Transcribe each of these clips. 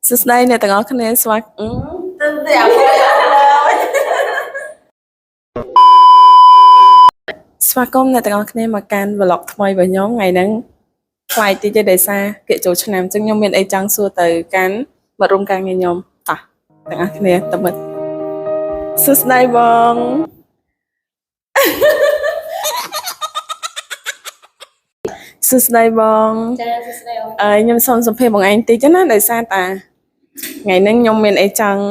សួស្តីអ្នកទាំងអស់គ្នាស្វាគមន៍អ្នកទាំងអស់គ្នាមកកាន់ vlog ថ្មីរបស់ខ្ញុំថ្ងៃហ្នឹងថ្លៃតិចទេដោយសារគៀកចូលឆ្នាំអញ្ចឹងខ្ញុំមានអីចង់សួរទៅកាន់មិត្តរួមការងារខ្ញុំតោះទាំងអស់គ្នាទៅមិត្តសួស្តីបងសួស្តីបងចាសួស្តីខ្ញុំសូមសម្ភាសបងឯងតិចណាដោយសារតាថ្ងៃហ្នឹងខ្ញុំមានអីចង់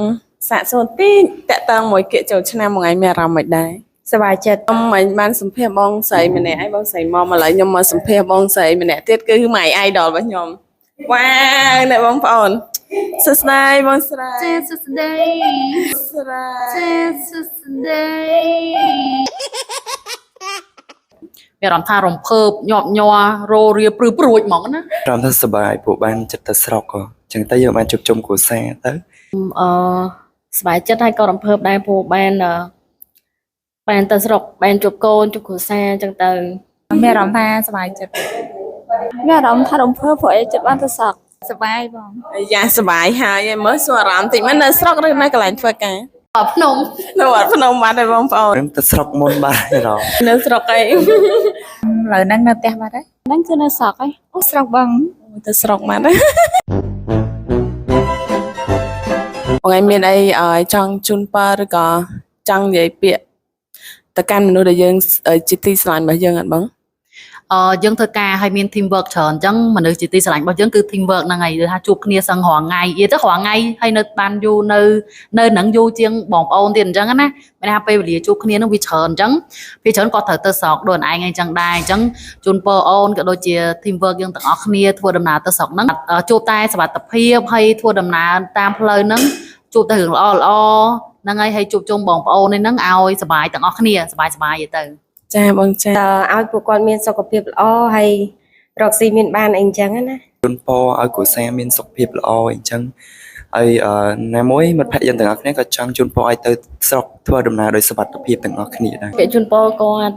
សាកសួរតិចតាក់ទងមួយគៀកចូលឆ្នាំបងឯងមានអារម្មណ៍មិនដែរសប្បាយចិត្តខ្ញុំមិនបានសម្ភាសបងស្រីម្នាក់ឯងបងស្រីមកឥឡូវខ្ញុំមកសម្ភាសបងស្រីម្នាក់ទៀតគឺម៉ៃ idol របស់ខ្ញុំវ៉ាវអ្នកបងប្អូនសួស្តីបងស្រីចាសួស្តីស្រីចាសួស្តីមានអារម្មណ៍ថារំភើបញាប់ញ័ររោរាព្រឺព្រួចហ្មងណាអារម្មណ៍ថាសប្បាយពួកបានចិត្តទៅស្រុកក៏អញ្ចឹងតែយើងបានជួបជុំគ្រួសារទៅសប្បាយចិត្តហើយក៏រំភើបដែរព្រោះបានទៅស្រុកបានជួបកូនជួបគ្រួសារអញ្ចឹងទៅមានអារម្មណ៍ថាសប្បាយចិត្តមានអារម្មណ៍ថារំភើបព្រោះអីចិត្តបានទៅស្រុកសប្បាយបងយ៉ាសប្បាយហើយមើលសួរអារម្មណ៍តិចមិននៅស្រុកឬនៅកន្លែងធ្វើការភ្នំនៅវត្តភ្នំបាត់ហើយបងប្អូនទៅស្រុកមុនបាទនៅស្រុកអីឥឡូវហ្នឹងនៅផ្ទះបាត់ហើយហ្នឹងគឺនៅស្រុកហើយអូស្រុកបងទៅស្រុកបាត់ហើយបងឯងមានអីចង់ជូនពរឬក៏ចង់និយាយពាក្យទៅកាន់មនុស្សដែលយើងជាទីស្រឡាញ់របស់យើងអត់បងយើងធ្វើការឲ្យមាន team work ច្រើនអញ្ចឹងមនុស្សជាទីស្រឡាញ់របស់យើងគឺ team work ហ្នឹងហើយគឺថាជួបគ្នាសឹងរាល់ថ្ងៃនិយាយទៅរាល់ថ្ងៃហើយនៅបានយូរនៅនឹងយូរជាងបងប្អូនទៀតអញ្ចឹងណាមានថាពេលវេលាជួបគ្នានឹងវាច្រើនអញ្ចឹងវាច្រើនក៏ត្រូវទៅស្រុកដូចឯងអញ្ចឹងដែរអញ្ចឹងជូនពរអូនក៏ដូចជា team work យើងទាំងអស់គ្នាធ្វើដំណើរទៅស្រុកហ្នឹងជួបតែសុវត្ថិភាពហើយធ្វើដំណើរតាមផ្លូវហ្នឹងជួបតែរឿងល្អហ្នឹងហើយជួបជុំបងប្អូនហ្នឹងឲ្យសុបាយទាំងអស់គ្នាសុបាយទៅចាបងចាឲ្យពួកគាត់មានសុខភាពល្អហើយរកស៊ីមានបានអីអញ្ចឹងណាជូនពរឲ្យគ្រួសារមានសុខភាពល្អអីចឹងហើយណាមួយមិត្តភក្តិយើងទាំងអស់គ្នាក៏ចង់ជូនពរឲ្យទៅស្រុកធ្វើដំណើរដោយសុវត្ថិភាពទាំងអស់គ្នាដែរពាក្យជូនពរគាត់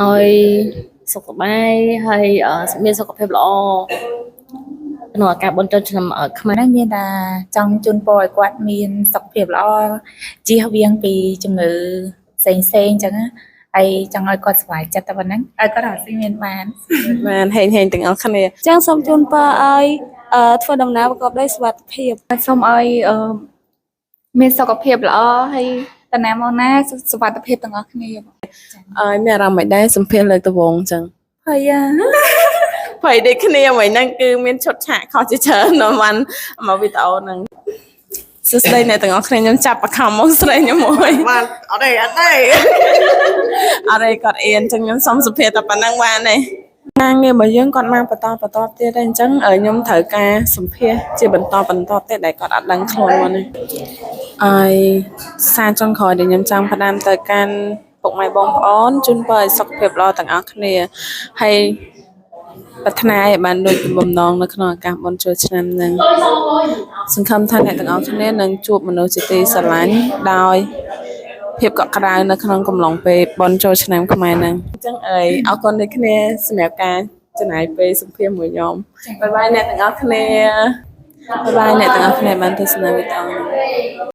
ឲ្យសុខសប្បាយហើយមានសុខភាពល្អក្នុងឱកាសបុណ្យចូលឆ្នាំខ្មែរហ្នឹងមានតែចង់ជូនពរឲ្យគាត់មានសុខភាពល្អជៀសវាងពីជំងឺផ្សេងអញ្ចឹងណាហើយចង់ឲ្យគាត់សុខចិត្តតែប៉ុណ្ណឹងឲ្យគាត់រកស៊ីមានបានហេងទាំងអស់គ្នាអញ្ចឹងសូមជូនពរឲ្យធ្វើដំណើរប្រកបដោយសុវត្ថិភាពសូមឲ្យមានសុខភាពល្អហើយតាណាមកណាសុវត្ថិភាពទាំងអស់គ្នាឲ្យមានអារម្មណ៍មិនដែរសម្ភារលើកដំបូងអញ្ចឹងហើយភ័យដូចគ្នាមួយហ្នឹងគឺមានឈុតឆាកខុសជាច្រើននៅបានមកវីដេអូហ្នឹងសួស្តីអ្នកទាំងអស់គ្នាខ្ញុំចាប់បខំមកស្រីខ្ញុំមួយបានអត់ទេអត់ទេគាត់អៀនអញ្ចឹងខ្ញុំសុំសុភាតែប៉ុណ្ណឹងបានទេការងាររបស់យើងគាត់មកបន្តទៀតដែរអញ្ចឹងខ្ញុំត្រូវការសម្ភារជាបន្តទៀតដែលគាត់អត់ដឹងខ្លួនមកនេះហើយសារចុងក្រោយដែលខ្ញុំចង់ផ្ដាំទៅកាន់ពុកម៉ែបងប្អូនជូនពរឲ្យសុខភាពល្អទាំងអស់គ្នាហើយប្រាថ្នាឲ្យបានដូចបំណងនៅក្នុងឱកាសបុណ្យចូលឆ្នាំហ្នឹងសង្ឃឹមថាអ្នកទាំងអស់គ្នានឹងជួបមនុស្សជាទីស្រឡាញ់ដោយភាពកក់ក្ដៅនៅក្នុងកំឡុងពេលបុណ្យចូលឆ្នាំខ្មែរហ្នឹងអញ្ចឹងអរគុណដូចគ្នាសម្រាប់ការចំណាយពេលសម្ភាសន៍មួយខ្ញុំបាយអ្នកទាំងអស់គ្នាបាយអ្នកទាំងអស់គ្នាបានទស្សនាវីដេអូ